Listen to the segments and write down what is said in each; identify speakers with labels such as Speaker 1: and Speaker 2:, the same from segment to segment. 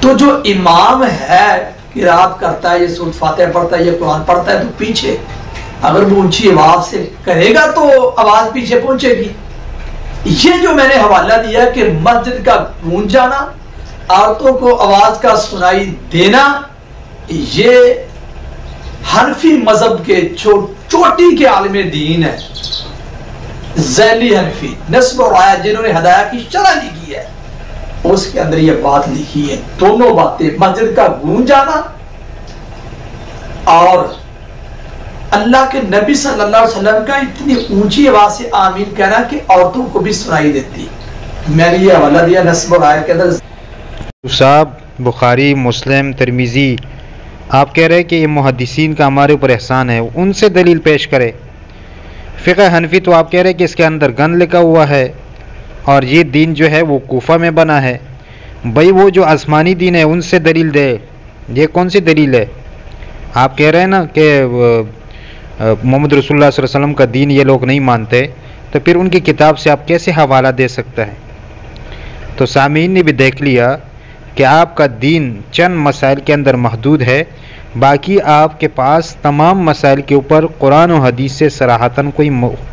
Speaker 1: تو جو امام ہے قرات کرتا ہے، یہ سورۃ فاتحہ پڑھتا ہے، یہ قرآن پڑھتا ہے، تو پیچھے اگر وہ اونچی آواز سے کرے گا تو آواز پیچھے پہنچے گی۔ یہ جو میں نے حوالہ دیا کہ مسجد کا گونج جانا، عورتوں کو آواز کا سنائی دینا، یہ حنفی مذہب کے چوٹی کے عالم دین ہے، ذیلی حنفی، نسب اور آیت، جنہوں نے ہدایت کی شرح لکھی ہے، اس کے اندر یہ بات لکھی ہے۔ دونوں باتیں، مسجد کا گونج جانا اور اللہ کے نبی صلی اللہ علیہ وسلم کا اتنی اونچی آواز سے آمین کہنا کہ عورتوں کو بھی سنائی دیتی۔ میں نے یہ حوالہ دیا نسب اور آیت کے اندر۔
Speaker 2: صاحب بخاری، مسلم، ترمذی، آپ کہہ رہے کہ یہ محدثین کا ہمارے اوپر احسان ہے، ان سے دلیل پیش کرے۔ فقہ حنفی تو آپ کہہ رہے کہ اس کے اندر گن لکھا ہوا ہے اور یہ دین جو ہے وہ کوفہ میں بنا ہے۔ بھائی وہ جو آسمانی دین ہے ان سے دلیل دے، یہ کون سی دلیل ہے؟ آپ کہہ رہے ہیں نا کہ محمد رسول اللہ صلی اللہ علیہ وسلم کا دین یہ لوگ نہیں مانتے، تو پھر ان کی کتاب سے آپ کیسے حوالہ دے سکتا ہے؟ تو سامعین نے بھی دیکھ لیا کہ آپ کا دین چند مسائل کے اندر محدود ہے، باقی آپ کے پاس تمام مسائل کے اوپر قرآن و حدیث سے صراحتاً کوئی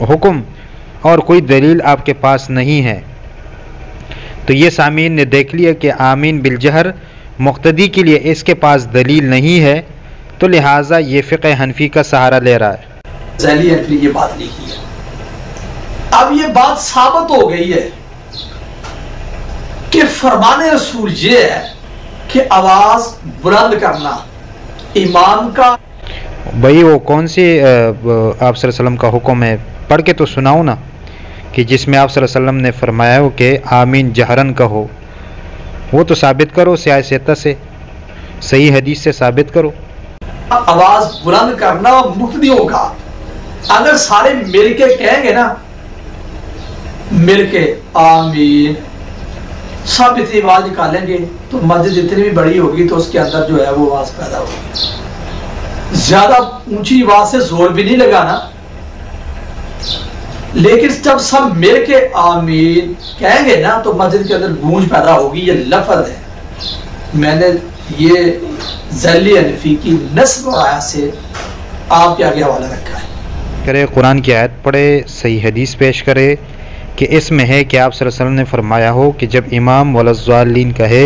Speaker 2: حکم اور کوئی دلیل آپ کے پاس نہیں ہے۔ تو یہ سامعین نے دیکھ لیا کہ آمین بالجہر مقتدی کے لیے اس کے پاس دلیل نہیں ہے، تو لہٰذا یہ فقہ حنفی کا سہارا لے رہا ہے۔
Speaker 1: ذیلی حنفی یہ بات لکھی ہے۔ اب یہ بات ثابت ہو گئی ہے کہ فرمان رسول یہ ہے کہ آواز بلند کرنا امام کا۔
Speaker 2: بھائی وہ کون سی آپ صلی اللہ علیہ وسلم کا حکم ہے؟ پڑھ کے تو سناؤ نا، کہ جس میں آپ صلی اللہ علیہ وسلم نے فرمایا ہو کہ آمین جہرن کہو، وہ تو ثابت کرو سیاہ سیتا سے، صحیح حدیث سے ثابت کرو۔
Speaker 1: آواز بلند کرنا مقتدیوں کا، اگر سارے مل کے کہیں گے نا، مل کے آمین، سب اتنی آواز نکالیں گے تو مسجد اتنی بھی بڑی ہوگی تو اس کے اندر جو ہے وہ آواز پیدا ہوگی۔ زیادہ اونچی آواز سے زور بھی نہیں لگانا، لیکن جب سب مل کے آمین کہیں گے نا تو مسجد کے اندر گونج پیدا ہوگی۔ یہ لفظ ہے، میں نے یہ ذیلی حنفی کی نسب اور آیت سے آپ کے آگے حوالہ رکھا ہے۔
Speaker 2: کرے قرآن کی آیت پڑھے، صحیح حدیث پیش کرے کہ اس میں ہے کہ آپ صلی اللہ علیہ وسلم نے فرمایا ہو کہ جب امام ولضالین کہے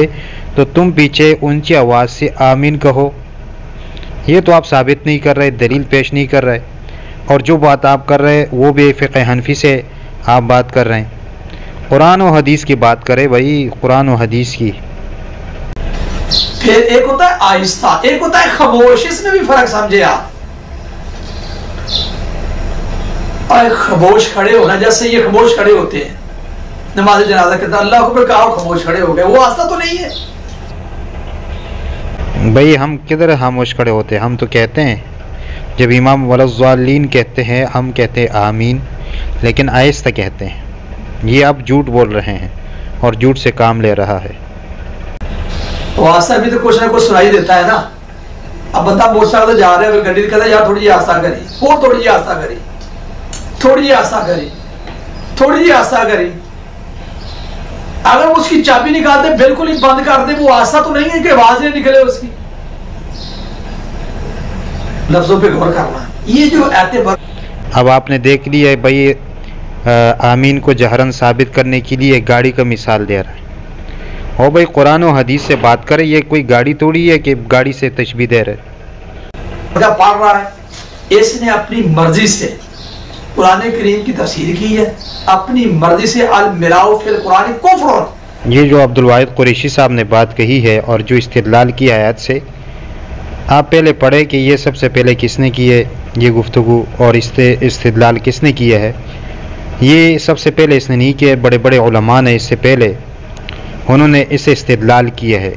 Speaker 2: تو تم پیچھے اونچی آواز سے آمین کہو۔ یہ تو آپ ثابت نہیں کر رہے، دلیل پیش نہیں کر رہے، اور جو بات آپ کر رہے وہ بھی فقہ حنفی سے آپ بات کر رہے ہیں۔ قرآن و حدیث کی بات کرے بھائی، قرآن و حدیث کی۔
Speaker 1: پھر ایک ہوتا ہے آہستہ، ایک ہوتا ہے خاموش، اس میں بھی فرق سمجھے آپ۔ اور خاموش کھڑے ہونا، جیسے یہ خاموش کھڑے ہوتے ہیں نماز جنازہ کہتا اللہ کو کہا خاموش کھڑے ہو گئے، وہ آستہ تو نہیں ہے۔
Speaker 2: بھائی ہم کدھر خاموش کھڑے ہوتے ہیں؟ ہم تو کہتے ہیں جب امام ولضالین کہتے ہیں ہم کہتے ہیں آمین، لیکن آہستہ کہتے ہیں۔ یہ آپ جھوٹ بول رہے ہیں اور جھوٹ سے کام لے رہا ہے۔
Speaker 1: وہ آستہ بھی تو کچھ نہ کچھ سنائی دیتا ہے نا۔ اب بندہ موٹر سائیکل جا رہے ہیں، گڈی کہتا ہے یار تھوڑی جی آستہ کری، اور تھوڑی جی آستہ کری، تھوڑی جی آستہ کری، تھوڑی جی آستہ کری۔ اگر اس کی چابی نکال دے، بالکل ہی بند کر دے، وہ آستہ تو نہیں ہے کہ آواز نہیں نکلے اس کی۔ لفظوں پہ غور کرنا، یہ جو اعتبار۔
Speaker 2: اب آپ نے دیکھ لیا ہے بھائی، آمین کو جہرن ثابت کرنے کے لیے گاڑی کا مثال دے رہا ہے۔ اور بھائی قرآن و حدیث سے بات کرے، یہ کوئی گاڑی توڑی ہے کہ گاڑی سے تشبیہ دے رہے؟
Speaker 1: پڑھ رہا ہے، اس نے اپنی مرضی سے قرآن کریم کی تفسیر کی ہے، اپنی مرضی سے المراء فی القرآن کفر۔
Speaker 2: یہ جو عبدالواحد قریشی صاحب نے بات کہی ہے اور جو استدلال کی آیات سے، آپ پہلے پڑھے کہ یہ سب سے پہلے کس نے کی ہے یہ گفتگو اور استدلال کس نے کیا ہے۔ یہ سب سے پہلے اس نے نہیں کیا، بڑے بڑے علماء نے اس سے پہلے انہوں نے اسے استدلال کیا ہے۔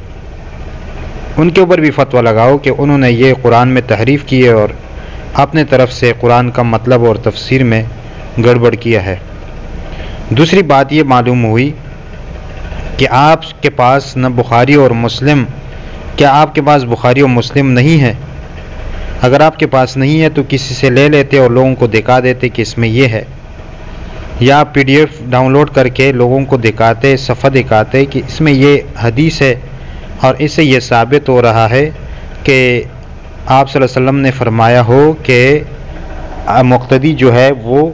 Speaker 2: ان کے اوپر بھی فتویٰ لگاؤ کہ انہوں نے یہ قرآن میں تحریف کی ہے اور اپنے طرف سے قرآن کا مطلب اور تفسیر میں گڑبڑ کیا ہے۔ دوسری بات یہ معلوم ہوئی کہ آپ کے پاس نہ بخاری اور مسلم، کیا آپ کے پاس بخاری اور مسلم نہیں ہے؟ اگر آپ کے پاس نہیں ہے تو کسی سے لے لیتے اور لوگوں کو دکھا دیتے کہ اس میں یہ ہے، یا P D F download کر کے لوگوں کو دکھاتے، صفحہ دکھاتے کہ اس میں یہ حدیث ہے اور اس سے یہ ثابت ہو رہا ہے کہ آپ صلی اللہ علیہ وسلم نے فرمایا ہو کہ مقتدی جو ہے وہ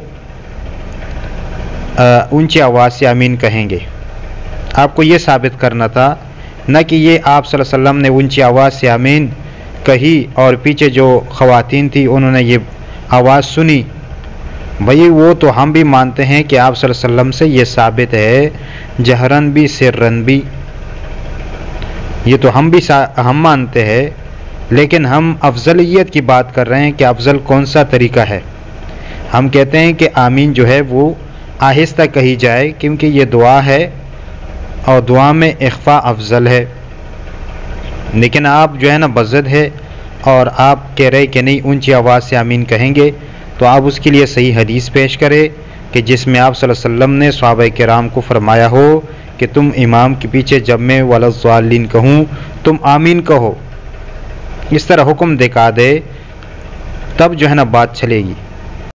Speaker 2: اونچی آواز سے آمین کہیں گے. آپ کو یہ ثابت کرنا تھا، نہ کہ یہ آپ صلی اللہ علیہ وسلم نے اونچی آواز سے آمین کہی اور پیچھے جو خواتین تھی انہوں نے یہ آواز سنی. بھئی وہ تو ہم بھی مانتے ہیں کہ آپ صلی اللہ علیہ وسلم سے یہ ثابت ہے، جہرن بھی سرن بھی، یہ تو ہم مانتے ہیں، لیکن ہم افضلیت کی بات کر رہے ہیں کہ افضل کون سا طریقہ ہے. ہم کہتے ہیں کہ آمین جو ہے وہ آہستہ کہی جائے، کیونکہ یہ دعا ہے اور دعا میں اخفا افضل ہے. لیکن آپ جو ہے نا بزد ہے اور آپ کہہ رہے کہ نہیں اونچی آواز سے آمین کہیں گے، تو آپ اس کے لیے صحیح حدیث پیش کرے کہ جس میں آپ صلی اللہ علیہ وسلم نے صحابہ کرام کو فرمایا ہو کہ تم امام کے پیچھے جب میں ولضالین کہوں تم آمین کہو. اس طرح حکم دکھا دے تب جو ہے نا بات چلے گی.